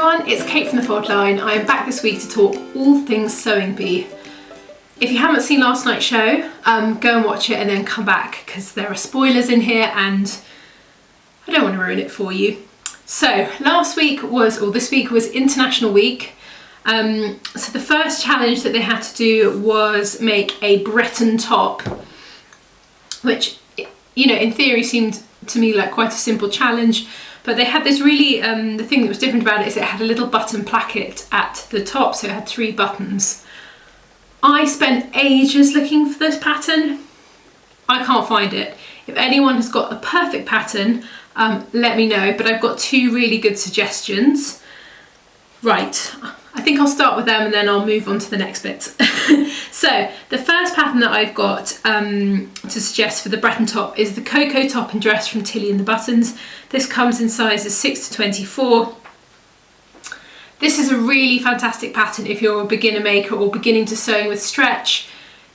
everyone, it's Kate from the Fold Line. I am back this week to talk all things sewing bee. If you haven't seen last night's show, go and watch it and then come back because there are spoilers in here and I don't want to ruin it for you. So this week was International Week. So the first challenge that they had to do was make a Breton top, which, you know, in theory seemed to me like quite a simple challenge. But they had this really, the thing that was different about it is it had a little button placket at the top, so it had 3 buttons. I spent ages looking for this pattern. I can't find it. If anyone has got a perfect pattern, let me know, but I've got 2 really good suggestions. Right, I think I'll start with them and then I'll move on to the next bit. So the first pattern that I've got to suggest for the Breton top is the Cocoa top and dress from Tilly and the Buttons. This comes in sizes 6 to 24. This is a really fantastic pattern if you're a beginner maker or beginning to sewing with stretch.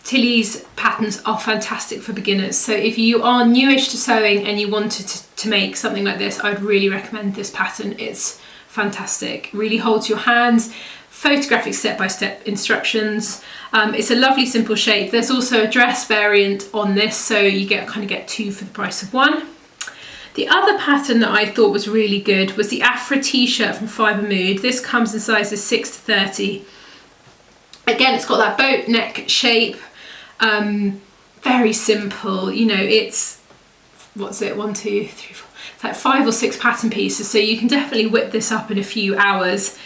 Tilly's patterns are fantastic for beginners. So if you are newish to sewing and you wanted to make something like this, I'd really recommend this pattern. It's fantastic, really holds your hands, photographic step-by-step instructions. It's a lovely simple shape. There's also a dress variant on this, so you kind of get 2 for the price of 1. The other pattern that I thought was really good was the Afra t-shirt from Fibre Mood. This comes in sizes 6 to 30. Again, it's got that boat neck shape, very simple, you know, it's, what's it, 1, 2, 3, 4, it's like 5 or 6 pattern pieces, so you can definitely whip this up in a few hours.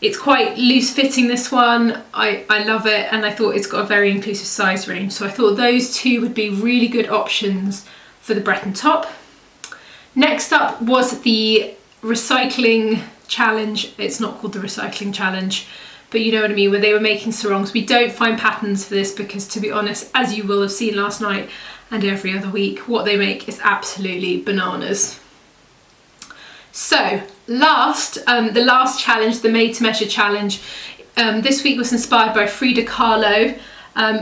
It's quite loose fitting, this one. I love it, and I thought it's got a very inclusive size range, so I thought those 2 would be really good options for the Breton top. Next up was the recycling challenge. It's not called the recycling challenge, but you know what I mean, where they were making sarongs. We don't find patterns for this because, to be honest, as you will have seen last night and every other week, what they make is absolutely bananas. So the last challenge, the made to measure challenge, this week was inspired by Frida Kahlo,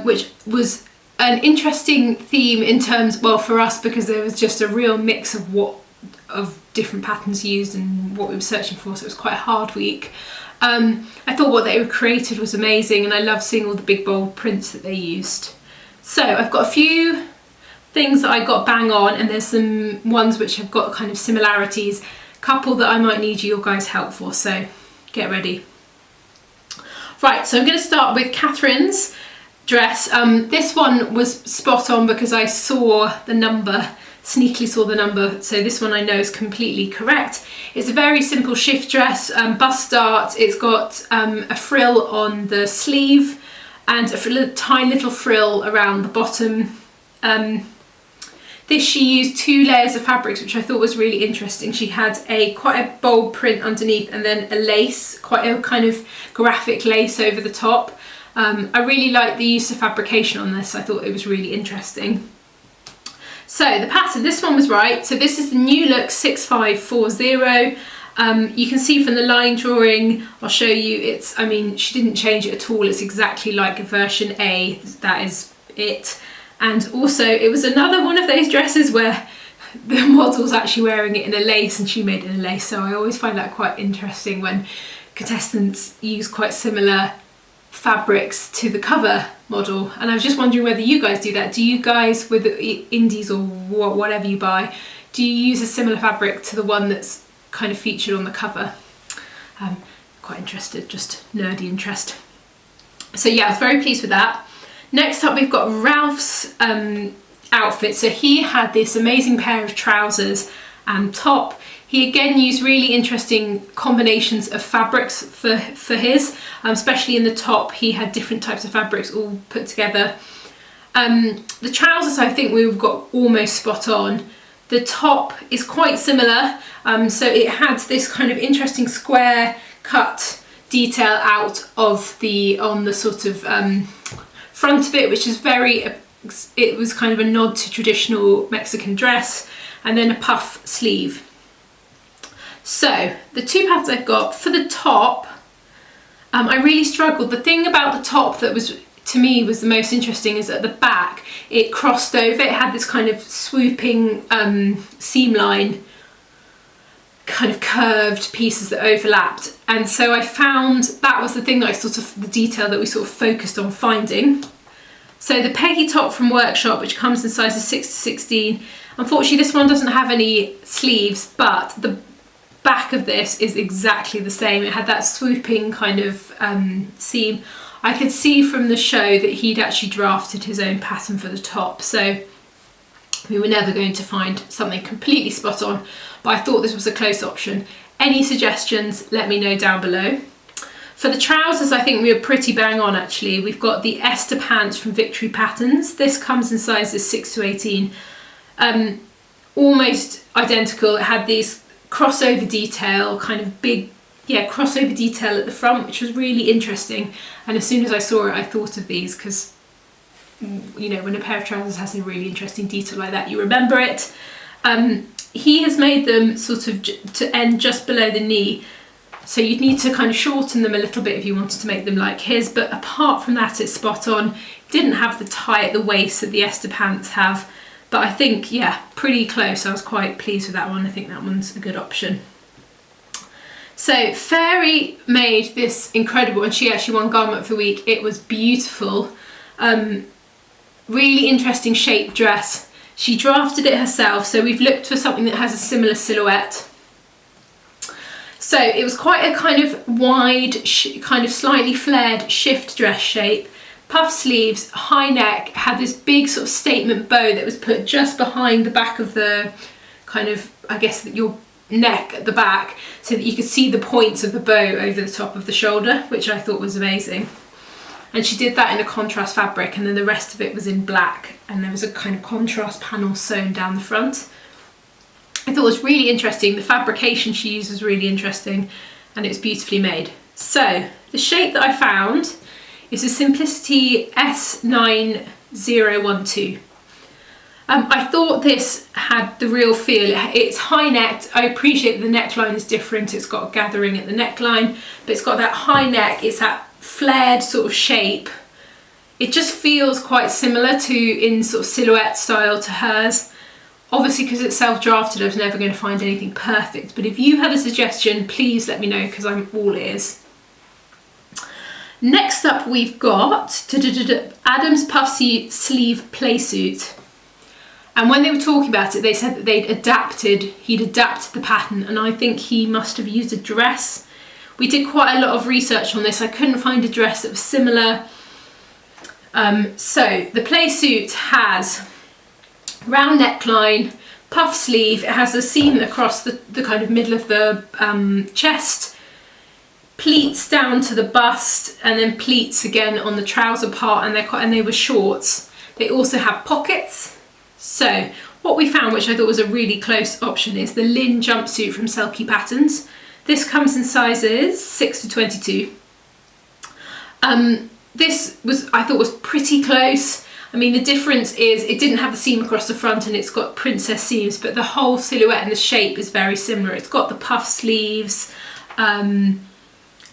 which was an interesting theme in terms, well, for us, because there was just a real mix of different patterns used and what we were searching for, so it was quite a hard week. I thought what they created was amazing, and I love seeing all the big bold prints that they used. So I've got a few things that I got bang on, and there's some ones which have got kind of similarities, a couple that I might need your guys' help for, so get ready. Right, so I'm going to start with Catherine's dress. This one was spot on because I saw the number, sneakily saw the number, so this one I know is completely correct. It's a very simple shift dress, bust start. It's got a frill on the sleeve and a tiny little frill around the bottom. She used 2 layers of fabrics, which I thought was really interesting. She had quite a bold print underneath and then a lace, quite a kind of graphic lace over the top. I really like the use of fabrication on this. I thought it was really interesting. So the pattern, this one was right. So this is the New Look 6540. You can see from the line drawing, I'll show you, I mean, she didn't change it at all. It's exactly like version A, that is it. And also it was another one of those dresses where the model's actually wearing it in a lace and she made it in a lace. So I always find that quite interesting when contestants use quite similar fabrics to the cover model, and I was just wondering whether you guys do that. Do you guys, with the indies or whatever you buy, do you use a similar fabric to the one that's kind of featured on the cover? Quite interested, just nerdy interest. So yeah, I was very pleased with that. Next up we've got Ralph's outfit. So he had this amazing pair of trousers and top. He again used really interesting combinations of fabrics for his, especially in the top. He had different types of fabrics all put together. The trousers, I think we've got almost spot on. The top is quite similar, so it had this kind of interesting square cut detail out of on the sort of front of it, which is it was kind of a nod to traditional Mexican dress, and then a puff sleeve. So the 2 patterns I've got for the top, I really struggled. The thing about the top that was, to me, was the most interesting is at the back it crossed over. It had this kind of swooping seam line, kind of curved pieces that overlapped. And so I found that was the thing that the detail that we sort of focused on finding. So the Peggy top from Workshop, which comes in sizes 6 to 16. Unfortunately, this one doesn't have any sleeves, but the back of this is exactly the same. It had that swooping kind of seam. I could see from the show that he'd actually drafted his own pattern for the top, so we were never going to find something completely spot on, but I thought this was a close option. Any suggestions, let me know down below. For the trousers, I think we were pretty bang on actually. We've got the Esther pants from Victory Patterns. This comes in sizes 6 to 18. Almost identical. It had these crossover detail, kind of big, crossover detail at the front, which was really interesting. And as soon as I saw it, I thought of these because, you know, when a pair of trousers has a really interesting detail like that, you remember it. He has made them sort of to end just below the knee. So you'd need to kind of shorten them a little bit if you wanted to make them like his, but apart from that, it's spot on. Didn't have the tie at the waist that the Esther pants have, but I think, yeah, pretty close. I was quite pleased with that one. I think that one's a good option. So Fairy made this incredible, and she actually won Garment of the Week. It was beautiful. Really interesting shape dress. She drafted it herself, so we've looked for something that has a similar silhouette. So it was quite a kind of wide, kind of slightly flared shift dress shape, puff sleeves, high neck, had this big sort of statement bow that was put just behind the back of the kind of, I guess, your neck at the back, so that you could see the points of the bow over the top of the shoulder, which I thought was amazing. And she did that in a contrast fabric, and then the rest of it was in black, and there was a kind of contrast panel sewn down the front. I thought it was really interesting. The fabrication she used was really interesting, and it was beautifully made. So the shape that I found is a Simplicity S9012. I thought this had the real feel. It's high necked. I appreciate that the neckline is different. It's got a gathering at the neckline, but it's got that high neck. It's that flared sort of shape. It just feels quite similar to, in sort of silhouette style, to hers. Obviously, because it's self-drafted, I was never going to find anything perfect, but if you have a suggestion, please let me know, because I'm all ears. Next up, we've got Adam's Puffy Sleeve Playsuit. And when they were talking about it, they said that he'd adapted the pattern, and I think he must have used a dress. We did quite a lot of research on this. I couldn't find a dress that was similar. So the playsuit has round neckline, puff sleeve. It has a seam across the kind of middle of the chest, pleats down to the bust, and then pleats again on the trouser part, and they were shorts. They also have pockets. So what we found, which I thought was a really close option, is the Lynn jumpsuit from Selkie Patterns. This comes in sizes 6 to 22. This I thought was pretty close. I mean, the difference is it didn't have the seam across the front, and it's got princess seams, but the whole silhouette and the shape is very similar. It's got the puff sleeves, and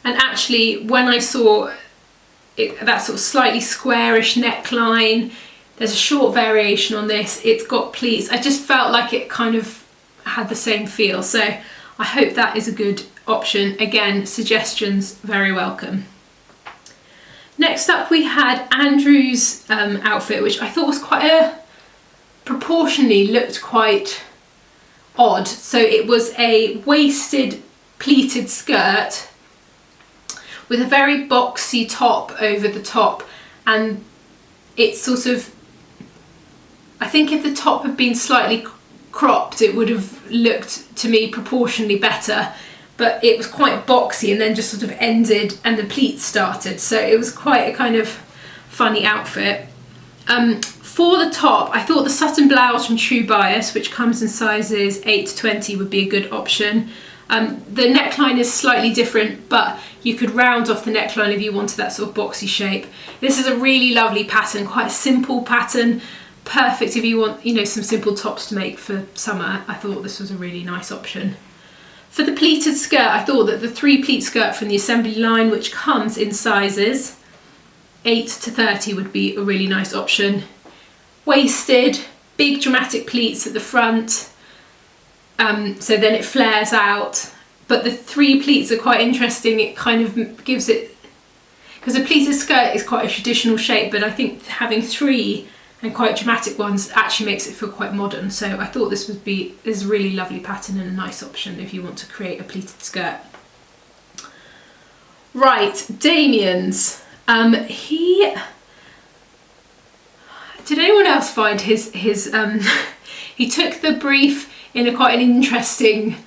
actually when I saw it, that sort of slightly squarish neckline, there's a short variation on this. It's got pleats. I just felt like it kind of had the same feel, so I hope that is a good option. Again, suggestions very welcome. Next up, we had Andrew's outfit, which I thought was proportionally looked quite odd. So it was a waisted pleated skirt with a very boxy top over the top, and it's sort of, I think if the top had been slightly cropped, it would have looked to me proportionally better. But it was quite boxy and then just sort of ended and the pleats started. So it was quite a kind of funny outfit. For the top, I thought the Sutton blouse from True Bias, which comes in sizes 8 to 20, would be a good option. The neckline is slightly different, but you could round off the neckline if you wanted that sort of boxy shape. This is a really lovely pattern, quite a simple pattern. Perfect if you want, you know, some simple tops to make for summer. I thought this was a really nice option. For the pleated skirt, I thought that the 3-pleat skirt from the assembly line, which comes in sizes 8 to 30, would be a really nice option. Waisted, big dramatic pleats at the front, so then it flares out. But the 3 pleats are quite interesting. It kind of gives it, because a pleated skirt is quite a traditional shape, but I think having 3 and quite dramatic ones actually makes it feel quite modern. So I thought this is a really lovely pattern and a nice option if you want to create a pleated skirt. Right, Damien's. Did anyone else find his he took the brief in a quite an interesting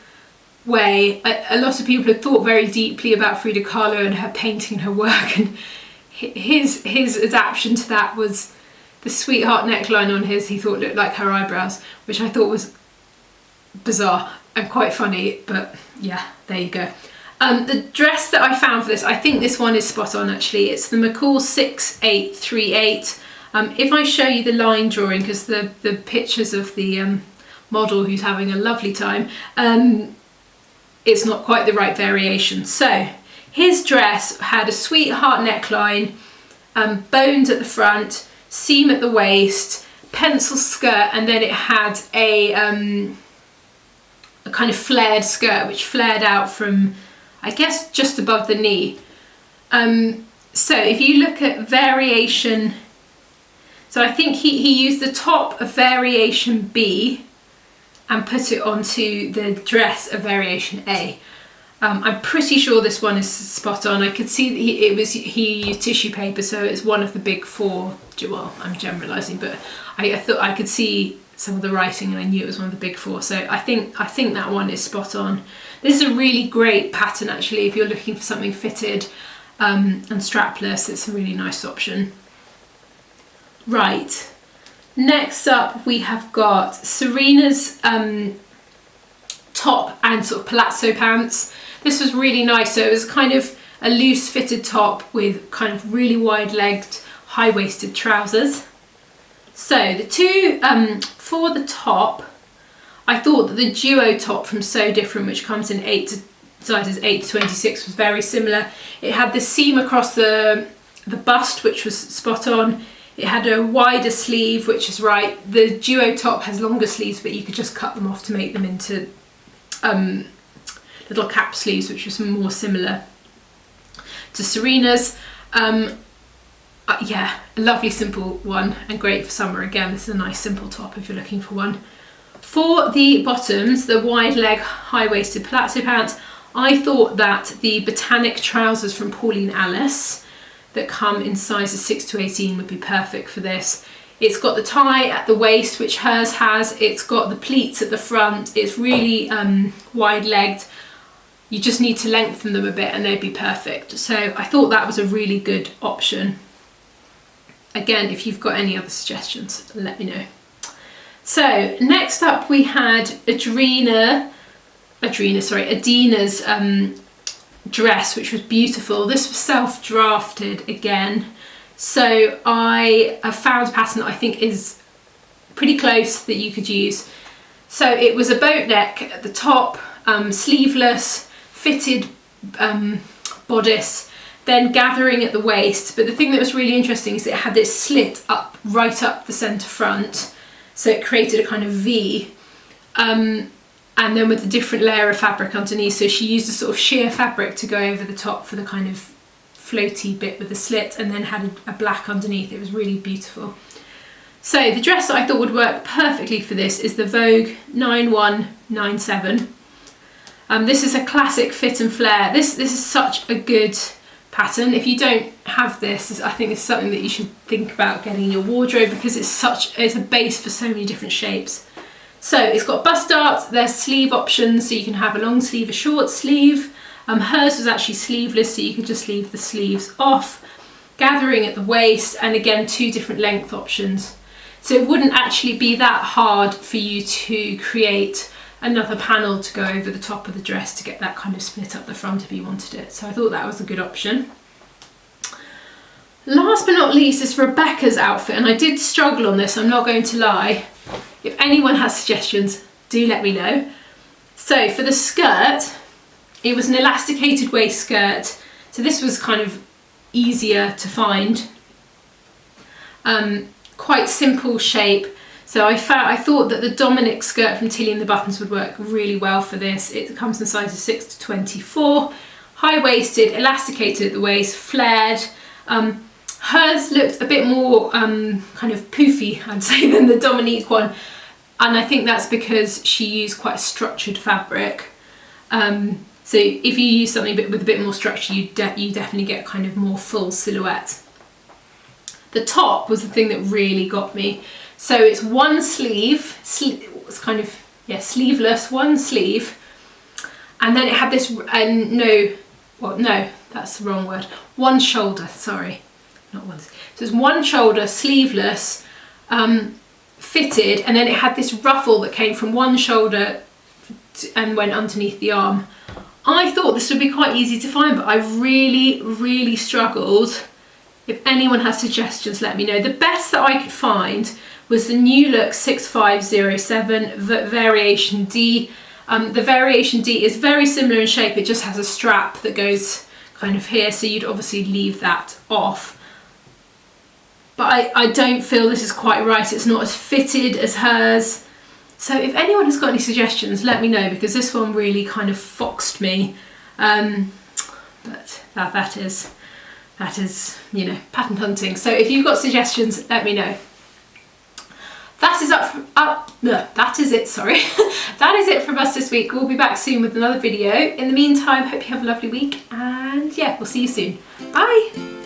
way. A lot of people had thought very deeply about Frida Kahlo and her painting and her work, and his adaptation to that was the sweetheart neckline on his, he thought looked like her eyebrows, which I thought was bizarre and quite funny, but yeah, there you go. The dress that I found for this, I think this one is spot on actually. It's the McCall 6838. If I show you the line drawing, because the pictures of the model who's having a lovely time, it's not quite the right variation. So his dress had a sweetheart neckline, bones at the front, seam at the waist, pencil skirt, and then it had a kind of flared skirt which flared out from, I guess, just above the knee. So if you look at variation, so I think he used the top of variation B and put it onto the dress of variation A. I'm pretty sure this one is spot on. I could see that he used tissue paper, so it's one of the big 4. Well, I'm generalising, but I thought I could see some of the writing and I knew it was one of the big 4. So I think that one is spot on. This is a really great pattern actually if you're looking for something fitted and strapless. It's a really nice option. Right, next up we have got Serena's top and sort of palazzo pants. This was really nice. So it was kind of a loose fitted top with kind of really wide legged, high waisted trousers. So the two, for the top, I thought that the duo top from So Different, which comes in sizes 8 to 26, was very similar. It had the seam across the bust, which was spot on. It had a wider sleeve, which is right. The duo top has longer sleeves, but you could just cut them off to make them into little cap sleeves, which was more similar to Serena's. Yeah, a lovely simple one and great for summer. Again, this is a nice simple top if you're looking for one. For the bottoms, the wide leg, high-waisted palazzo pants, I thought that the Botanic trousers from Pauline Alice that come in sizes 6 to 18 would be perfect for this. It's got the tie at the waist, which hers has. It's got the pleats at the front. It's really wide-legged. You just need to lengthen them a bit and they'd be perfect. So I thought that was a really good option. Again, if you've got any other suggestions, let me know. So next up we had Adina's dress, which was beautiful. This was self-drafted again. So I found a pattern that I think is pretty close that you could use. So it was a boat neck at the top, sleeveless, fitted bodice, then gathering at the waist. But the thing that was really interesting is it had this slit up, right up the centre front. So it created a kind of V. And then with a different layer of fabric underneath. So she used a sort of sheer fabric to go over the top for the kind of floaty bit with the slit, and then had a black underneath. It was really beautiful. So the dress that I thought would work perfectly for this is the Vogue 9197. This is a classic fit and flare. This is such a good pattern. If you don't have this, I think it's something that you should think about getting in your wardrobe, because it's a base for so many different shapes. So it's got bust darts, there's sleeve options, so you can have a long sleeve, a short sleeve. Hers was actually sleeveless, so you could just leave the sleeves off. Gathering at the waist, and again, 2 different length options. So it wouldn't actually be that hard for you to create another panel to go over the top of the dress to get that kind of split up the front if you wanted it. So I thought that was a good option. Last but not least is Rebecca's outfit, and I did struggle on this, I'm not going to lie. If anyone has suggestions, do let me know. So for the skirt, it was an elasticated waist skirt. So this was kind of easier to find. Quite simple shape. So I thought that the Dominic skirt from Tilly and the Buttons would work really well for this. It comes in sizes 6 to 24, high-waisted, elasticated at the waist, flared. Hers looked a bit more kind of poofy, I'd say, than the Dominique one. And I think that's because she used quite a structured fabric. So if you use something with a bit more structure, you definitely get kind of more full silhouette. The top was the thing that really got me. So it's one sleeve, it's kind of, yeah, sleeveless, one sleeve. And then it had this, no, that's the wrong word. One shoulder, sorry, not one. So it's one shoulder, sleeveless, fitted, and then it had this ruffle that came from one shoulder and went underneath the arm. I thought this would be quite easy to find, but I really, really struggled. If anyone has suggestions, let me know. The best that I could find was the New Look 6507 Variation D. The Variation D is very similar in shape, it just has a strap that goes kind of here, so you'd obviously leave that off. But I don't feel this is quite right, it's not as fitted as hers. So if anyone has got any suggestions, let me know, because this one really kind of foxed me. But that is, you know, pattern hunting. So if you've got suggestions, let me know. That is it, sorry. That is it from us this week. We'll be back soon with another video. In the meantime, hope you have a lovely week, and yeah, we'll see you soon. Bye.